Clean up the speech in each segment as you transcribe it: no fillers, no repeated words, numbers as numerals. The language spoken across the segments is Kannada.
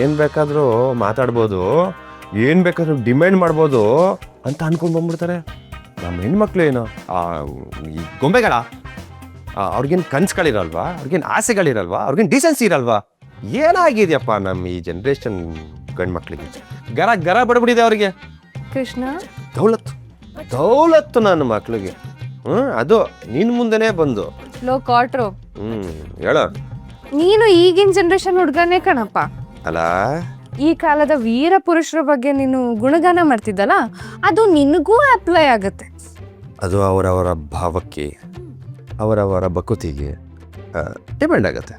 ಏನು ಬೇಕಾದರೂ ಮಾತಾಡ್ಬೋದು, ಏನು ಬೇಕಾದ್ರೂ ಡಿಮ್ಯಾಂಡ್ ಮಾಡ್ಬೋದು ಅಂತ ಅನ್ಕೊಂಡು ಬಂದ್ಬಿಡ್ತಾರೆ. ನಮ್ಮ ಹೆಣ್ಮಕ್ಳು ಏನು ಈ ಗೊಂಬೆಗಳ, ಅವ್ರಿಗೇನು ಕನ್ಸುಗಳಿರಲ್ವಾ, ಅವ್ರಿಗೇನು ಆಸೆಗಳಿರಲ್ವಾ, ಅವ್ರಿಗೇನು ಡಿಸೆನ್ಸಿ ಇರಲ್ವಾ? ಏನಾಗಿದೆಯಪ್ಪ ನಮ್ಮ ಈ ಜನ್ರೇಷನ್ ಗಂಡು ಮಕ್ಳಿಗೆ? ಗರ ಬಡ್ಬಿಟ್ಟಿದೆ ಅವ್ರಿಗೆ. ಕೃಷ್ಣ, ದೌಲತ್ತು ನನ್ನ ಮಕ್ಳಿಗೆ. ಅದು ನಿನ್ನ ಮುಂದೆನೇ ಬಂದು ಲೋ ಕ್ವಾಟ್ರು, ಹೇಳ. ನೀನು ಈಗಿನ ಜನ್ರೇಷನ್ ಹುಡ್ಗನೇ ಕಣಪ್ಪ. ಅಲ್ಲ, ಈ ಕಾಲದ ವೀರ ಪುರುಷರ ಬಗ್ಗೆ ನೀನು ಗುಣಗಾನ ಮಾಡ್ತಿದ್ದಲ್ಲ, ಅದು ನಿನಗೂ ಅಪ್ಲೈ ಆಗುತ್ತೆ. ಅದು ಅವರವರ ಭಾವಕ್ಕೆ, ಅವರವರ ಬಕುತಿಗೆ ಡಿಪೆಂಡ್ ಆಗುತ್ತೆ.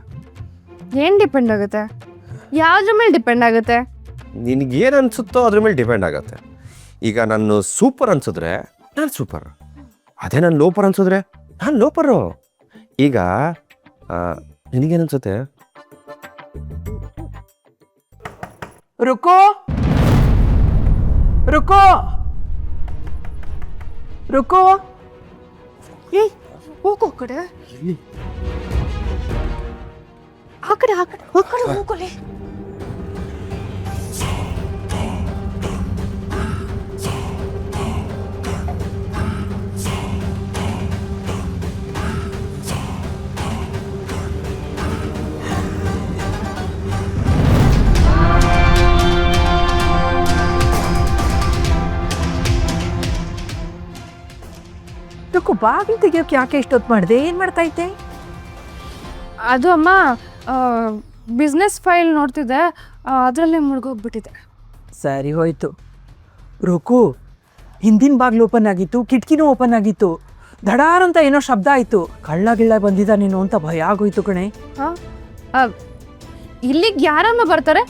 ಏನು ಡಿಪೆಂಡ್ ಆಗುತ್ತೆ? ಯಾವ್ದ್ರ ಮೇಲೆ ಡಿಪೆಂಡ್ ಆಗುತ್ತೆ? ನಿನಗೇನು ಅನಿಸುತ್ತೋ ಅದ್ರ ಮೇಲೆ ಡಿಪೆಂಡ್ ಆಗುತ್ತೆ. ಈಗ ನಾನು ಸೂಪರ್ ಅನ್ಸಿದ್ರೆ ನಾನು ಸೂಪರ್, ಅದೇ ನಾನು ಲೋಪರ್ ಅನ್ಸಿದ್ರೆ ನಾನು ಲೋಪರು. ಈಗ ನಿನಗೇನು ಅನ್ಸುತ್ತೆ? रुको रुको रुको. ಏಯ್, ಹೋಗೋ ಕಡೆ, ಆ ಕಡೆ ಹೋಗೋಲೆ. रुको, ಬಾಗಿಲು ತೆಗಿಯೋಕೆ ಯಾಕೆ ಇಷ್ಟೊತ್ತು ಮಾಡಿದೆ? ಏನು ಮಾಡ್ತಾ ಇದ್ದೆ? ಅದು ಅಮ್ಮ, ಬಿಸ್ನೆಸ್ ಫೈಲ್ ನೋಡ್ತಿದ್ದೆ, ಅದರಲ್ಲೇ ಮುಳುಗೋಗ್ಬಿಟ್ಟಿದೆ. ಸರಿ ಹೋಯ್ತು. ರುಕು, ಹಿಂದಿನ ಬಾಗಿಲು ಓಪನ್ ಆಗಿತ್ತು, ಕಿಟಕಿನೂ ಓಪನ್ ಆಗಿತ್ತು. ಧಡಾರ್ ಅಂತ ಏನೋ ಶಬ್ದ ಆಯಿತು. ಕಳ್ಳ ಬಂದಿದ್ದಾನೇನೋ ಅಂತ ಭಯ ಆಗೋಯ್ತು ಕಣೆ. ಹಾಂ, ಇಲ್ಲಿಗೆ ಯಾರಮ್ಮ ಬರ್ತಾರೆ?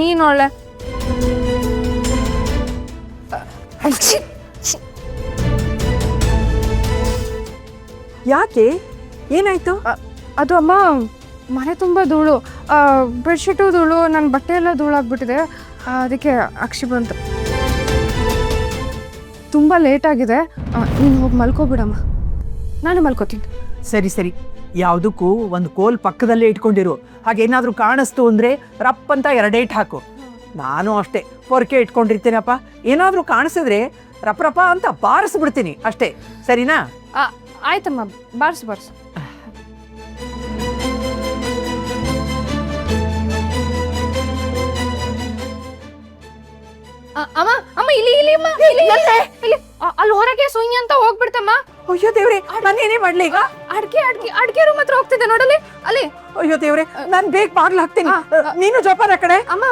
ನೀನು ಒಳ್ಳೆ ಯಾಕೆ? ಏನಾಯ್ತು? ಅದು ಅಮ್ಮ, ಮನೆ ತುಂಬ ಧೂಳು, ಬೆಡ್ಶೀಟು ಧೂಳು, ನನ್ನ ಬಟ್ಟೆ ಎಲ್ಲ ಧೂಳಾಗ್ಬಿಟ್ಟಿದೆ. ಅದಕ್ಕೆ ಅಕ್ಷಿ ಬಂತು. ತುಂಬ ಲೇಟಾಗಿದೆ, ನೀನು ಹೋಗಿ ಮಲ್ಕೋಬಿಡಮ್ಮ, ನಾನು ಮಲ್ಕೋತೀನಿ. ಸರಿ ಸರಿ, ಯಾವುದಕ್ಕೂ ಒಂದು ಕೋಲ್ ಪಕ್ಕದಲ್ಲೇ ಇಟ್ಕೊಂಡಿರು. ಹಾಗೇನಾದರೂ ಕಾಣಿಸ್ತು ಅಂದರೆ ರಪ್ ಅಂತ 2 ಏಟ್ ಹಾಕು. ನಾನು ಅಷ್ಟೇ ಪೊರಕೆ ಇಟ್ಕೊಂಡಿರ್ತೀನಪ್ಪ. ಏನಾದರೂ ಕಾಣಿಸಿದ್ರೆ ರಪ್ರಪ ಅಂತ ಬಾರಿಸ್ಬಿಡ್ತೀನಿ ಅಷ್ಟೇ, ಸರಿನಾ? ಆಯ್ತಮ್ಮ, ಬಾರ್ಸು. ಅಮ್ಮ ಇಲ್ಲಿ ಅಲ್ಲಿ ಹೊರಗೆ ಸುಯ್ಯ ಅಂತ ಹೋಗ್ಬಿಡ್ತಮ್ಮ. ಅಯ್ಯೋ ದೇವ್ರೆ, ನಾನೇನೇ ಮಾಡ್ಲಿ ಈಗ? ಅಡ್ಗೆ ರೂಮ್ ಹತ್ರ ಹೋಗ್ತಿದ್ದೆ ನೋಡಲಿ ಅಲ್ಲಿ. ಅಯ್ಯೋ ದೇವ್ರೆ, ನಾನು ಬೇಗ ಬಾಗ್ಲು ಹಾಕ್ತೀನಿ. ನೀನು ಜೋಪಾನ ಕಡೆ. ಅಮ್ಮ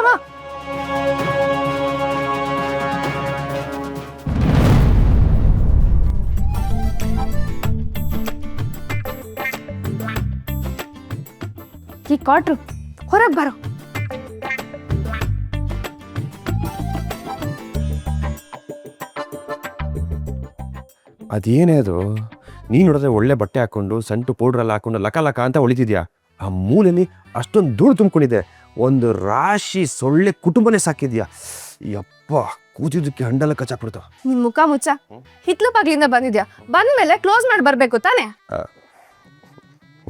ಈ ಕಾಟ್ರು ಹೊರಗೆ ಬರೋ. ಅದೇನೇ ಅದು? ನೀನು ನೋಡಿದ್ರೆ ಒಳ್ಳೆ ಬಟ್ಟೆ ಹಾಕ್ಕೊಂಡು ಸಂಟು ಪೌಡ್ರೆಲ್ಲ ಹಾಕ್ಕೊಂಡು ಲಕ ಅಂತ ಹೊಳಿತಿದ್ಯಾ. ಆ ಮೂಲೆಯಲ್ಲಿ ಅಷ್ಟೊಂದು ಧೂಳು ತುಂಬಿಕೊಂಡಿದೆ. ಒಂದು ರಾಶಿ ಸೊಳ್ಳೆ ಕುಟುಂಬನೇ ಸಾಕಿದ್ಯಾ. ಯಪ್ಪ, ಕೂತಿದ್ದಕ್ಕೆ ಹಂಡೆಲ್ಲ ಕಚ್ಚಾಕ್ಬಿಡ್ತಾವ. ನಿನ್ ಮುಖ ಮುಚ್ಚ, ಹಿತ್ಲು ಬಾಗ್ಲಿಂದ ಬಂದಿದ್ಯಾ, ಬಂದ್ಮೇಲೆ ಕ್ಲೋಸ್ ಮಾಡಿ ಬರ್ಬೇಕು ತಾನೆ?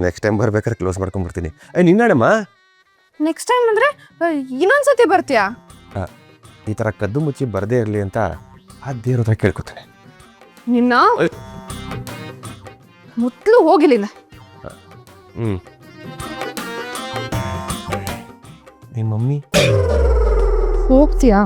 ನೆಕ್ಸ್ಟ್ ಟೈಮ್ ಬರ್ಬೇಕಾದ್ರೆ ಕ್ಲೋಸ್ ಮಾಡ್ಕೊಂಡ್ಬರ್ತೀನಿ. ನಿನ್ನಡಮ್ಮ, ನೆಕ್ಸ್ಟ್ ಟೈಮ್ ಅಂದ್ರೆ ಇನ್ನೊಂದ್ಸತಿ ಬರ್ತೀಯಾ? ಈ ಥರ ಕದ್ದು ಮುಚ್ಚಿ ಬರದೇ ಇರಲಿ ಅಂತ ಆ ದೇವ್ರ ಹತ್ರ ಕೇಳ್ಕೊತಾನೆ. ನಿನ್ನ ಮುಟ್ಲು ಹೋಗಿಲ್ಲ. ನಿಮ್ಮ ಮಮ್ಮಿ ಹೋಗ್ತೀಯಾ?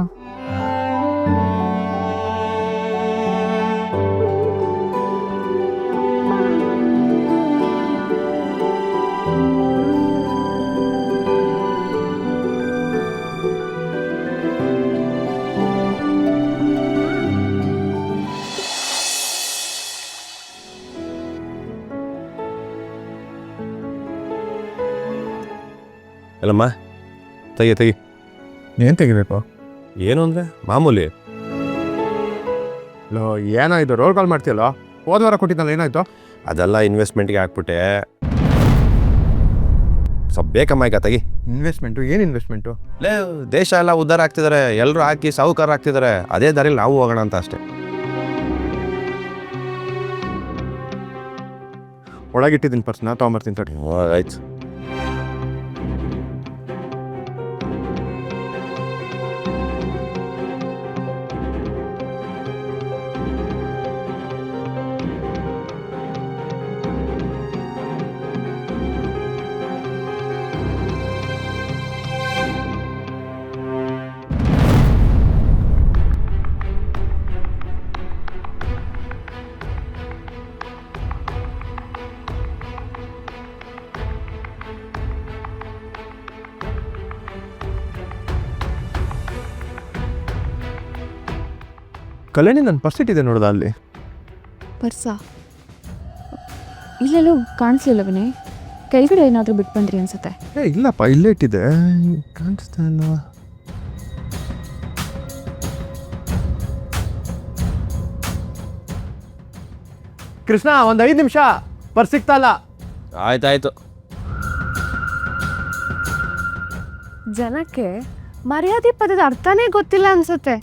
ಅಲ್ಲಮ್ಮ, ತೆಗಿ. ಏನು ತೆಗಿಬೇಕು? ಏನು ಅಂದರೆ ಮಾಮೂಲಿ. ಏನೋ ಇದು ರೋಲ್ ಕಾಲ್ ಮಾಡ್ತೀಯಲ್ಲ, ಹೋದ ವಾರ ಕೊಟ್ಟಿದ್ದಲ್ಲ, ಏನಾಯ್ತು? ಅದೆಲ್ಲ ಇನ್ವೆಸ್ಟ್ಮೆಂಟ್ಗೆ ಹಾಕ್ಬಿಟ್ಟೆ. ಸ್ವಲ್ಪ ಬೇಕಮ್ಮ, ಈಗ ತೆಗಿ. ಇನ್ವೆಸ್ಟ್ಮೆಂಟು? ಏನು ಇನ್ವೆಸ್ಟ್ಮೆಂಟು? ದೇಶ ಎಲ್ಲ ಉದ್ಧಾರ ಆಗ್ತಿದ್ದಾರೆ, ಎಲ್ಲರೂ ಹಾಕಿ ಸಾಹುಕಾರ ಆಗ್ತಿದ್ದಾರೆ. ಅದೇ ದಾರಿಲಿ ನಾವು ಹೋಗೋಣ ಅಂತ ಅಷ್ಟೇ. ಒಳಗಿಟ್ಟಿದ್ದೀನಿ ಪರ್ಸ್ನ, ತೊಗೊಂಬರ್ತೀನಿ ತಡಿ. ಆಯ್ತು. ಕಲ್ಯಾಣಿ ನನ್ನ ಪರ್ಸ್ ಇಟ್ಟಿದೆ ನೋಡ್ದ ಅಲ್ಲಿ. ಪರ್ಸಾ ಇಲ್ಲೆಲ್ಲೂ ಕಾಣಿಸ್ಲಿಲ್ಲ ವಿನಯ್. ಕೆಳಗಡೆ ಏನಾದರೂ ಬಿಟ್ಟು ಬಂದ್ರಿ ಅನ್ಸುತ್ತೆ. ಇಲ್ಲಪ್ಪ, ಇಲ್ಲೇ ಇಟ್ಟಿದೆ, ಕಾಣಿಸ್ತಾ ಇಲ್ಲ. ಕೃಷ್ಣ, ಒಂದು 5 ನಿಮಿಷ, ಪರ್ಸ್ ಸಿಗ್ತಾ ಇಲ್ಲ. ಆಯ್ತಾಯ್ತು. ಜನಕ್ಕೆ ಮರ್ಯಾದೆ ಪದದ ಅರ್ಥನೇ ಗೊತ್ತಿಲ್ಲ ಅನ್ಸುತ್ತೆ.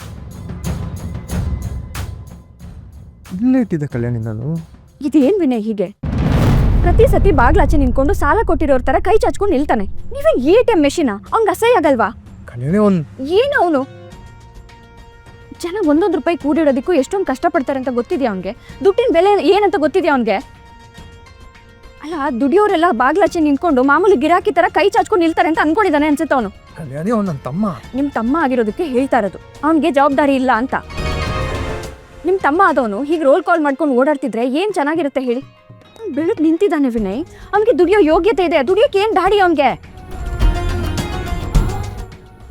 ಇಲ್ಲೇ ಇಟ್ಟಿದ್ದೆ ಕಲ್ಯಾಣಿ ನಾನು. ಇದೇನು ವಿನಯ್ ಹೀಗೆ? ಪ್ರತಿ ಸತಿ ಬಾಗ್ಲಾಚೆ ನಿಂತ್ಕೊಂಡು ಸಾಲ ಕೊಟ್ಟಿರೋರ್ ಥರ ಕೈ ಚಾಚ್ಕೊಂಡು ನಿಲ್ತಾನೆ. ನೀವೇ ATM ಮೆಷಿನ? ಅವ್ನಿಗೆ ಅಸಹ್ಯ ಆಗಲ್ವಾ? ಕಲ್ಯಾಣಿ ಏನು ಅವನು? ಜನ 1 ರೂಪಾಯಿ ಕೂಡಿಡೋದಕ್ಕೂ ಎಷ್ಟೊಂದು ಕಷ್ಟಪಡ್ತಾರೆ ಅಂತ ಗೊತ್ತಿದೆಯಾ ಅವನಿಗೆ? ದುಡ್ಡಿನ ಬೆಲೆ ಏನಂತ ಗೊತ್ತಿದೆಯಾ ಅವನಿಗೆ? ಅಲ್ಲ, ದುಡಿಯೋರೆಲ್ಲ ಬಾಗ್ಲಾಚೆ ನಿಂತ್ಕೊಂಡು ಮಾಮೂಲಿ ಗಿರಾಕಿ ಥರ ಕೈ ಚಾಚ್ಕೊಂಡು ನಿಲ್ತಾರೆ ಅಂತ ಅನ್ಕೊಂಡಿದ್ದಾನೆ ಅನ್ಸುತ್ತೆ ಅವನು. ಕಲ್ಯಾಣಿ ಅವ್ನು ನನ್ನ ತಮ್ಮ. ನಿಮ್ಮ ತಮ್ಮ ಆಗಿರೋದಕ್ಕೆ ಹೇಳ್ತಾ ಇರೋದು. ಅವನಿಗೆ ಜವಾಬ್ದಾರಿ ಇಲ್ಲ ಅಂತ. ನಿಮ್ಮ ತಮ್ಮ ಆದವನು ಹೀಗೆ ರೋಲ್ ಕಾಲ್ ಮಾಡ್ಕೊಂಡು ಓಡಾಡ್ತಿದ್ರೆ ಏನು ಚೆನ್ನಾಗಿರುತ್ತೆ ಹೇಳಿ? ಬೆಳಗ್ಗೆ ನಿಂತಿದ್ದಾನೆ ವಿನಯ್. ಅವನಿಗೆ ದುಡಿಯೋ ಯೋಗ್ಯತೆ ಇದೆ. ದುಡಿಯೋಕೆ ಏನು ದಾಡಿ ಅವನಿಗೆ?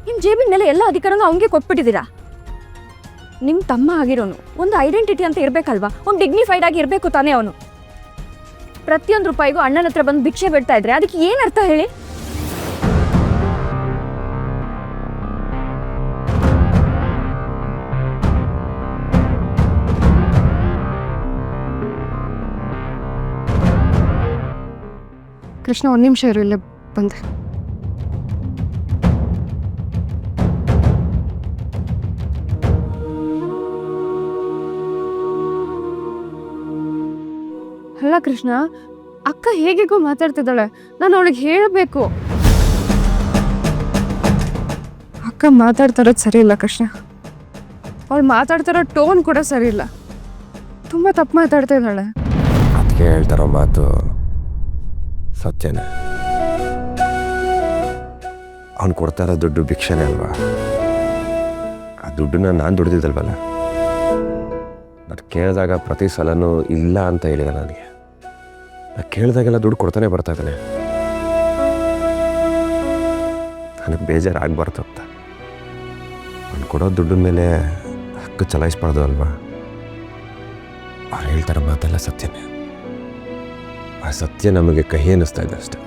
ನಿಮ್ಮ ಜೇಬಿನ ಮೇಲೆ ಎಲ್ಲ ಅಧಿಕಾರನೂ ಅವನಿಗೆ ಕೊಟ್ಬಿಟ್ಟಿದ್ದೀರಾ. ನಿಮ್ಮ ತಮ್ಮ ಆಗಿರೋನು ಒಂದು ಐಡೆಂಟಿಟಿ ಅಂತ ಇರಬೇಕಲ್ವಾ? ಒಂದು ಡಿಗ್ನಿಫೈಡ್ ಆಗಿ ಇರಬೇಕು ತಾನೇ ಅವನು. ಪ್ರತಿಯೊಂದು ರೂಪಾಯಿಗೂ ಅಣ್ಣನ ಹತ್ರ ಬಂದು ಭಿಕ್ಷೆ ಬಿಡ್ತಾ ಇದ್ರೆ ಅದಕ್ಕೆ ಏನು ಅರ್ಥ ಹೇಳಿ? ಕೃಷ್ಣ, 1 ನಿಮಿಷ ಇರು, ಇಲ್ಲೇ ಬಂದೆ. ಅಲ್ಲ ಕೃಷ್ಣ, ಅಕ್ಕ ಹೇಗೆಗೋ ಮಾತಾಡ್ತಿದ್ದಾಳೆ. ನಾನು ಅವಳಿಗೆ ಹೇಳಬೇಕು. ಅಕ್ಕ ಮಾತಾಡ್ತಾರೋದು ಸರಿ ಇಲ್ಲ ಕೃಷ್ಣ. ಅವಳು ಮಾತಾಡ್ತಾರೋ ಟೋನ್ ಕೂಡ ಸರಿ ಇಲ್ಲ. ತುಂಬ ತಪ್ಪು ಮಾತಾಡ್ತಾ ಇದ್ದಾಳೆ. ಅದಕ್ಕೆ ಹೇಳ್ತಾರೋ ಮಾತು ಸತ್ಯನೇ. ಅವ್ನು ಕೊಡ್ತಾ ಇರೋ ದುಡ್ಡು ಭಿಕ್ಷೆನೇ ಅಲ್ವಾ? ಆ ದುಡ್ಡನ್ನ ನಾನು ದುಡ್ದಿದ್ದಲ್ವಲ್ಲ. ನಾನು ಕೇಳಿದಾಗ ಪ್ರತಿ ಸಲನೂ ಇಲ್ಲ ಅಂತ ಹೇಳಿದ ನನಗೆ. ನಾನು ಕೇಳಿದಾಗೆಲ್ಲ ದುಡ್ಡು ಕೊಡ್ತಾನೆ ಬರ್ತಾ ಇದ್ದಾನೆ. ನನಗೆ ಬೇಜಾರಾಗಬಾರ್ದು ಅಂತ. ಅವ್ನು ಕೊಡೋ ದುಡ್ಡಿನ ಮೇಲೆ ಹಕ್ಕು ಚಲಾಯಿಸ್ಬಾರ್ದು ಅಲ್ವಾ? ಅವ್ರು ಹೇಳ್ತಾರೋ ಮಾತೆಲ್ಲ ಸತ್ಯನೇ. ಆ ಸತ್ಯ ನಮಗೆ ಕಹಿ ಅನ್ನಿಸ್ತಾ ಇದೆ ಅಷ್ಟೆ.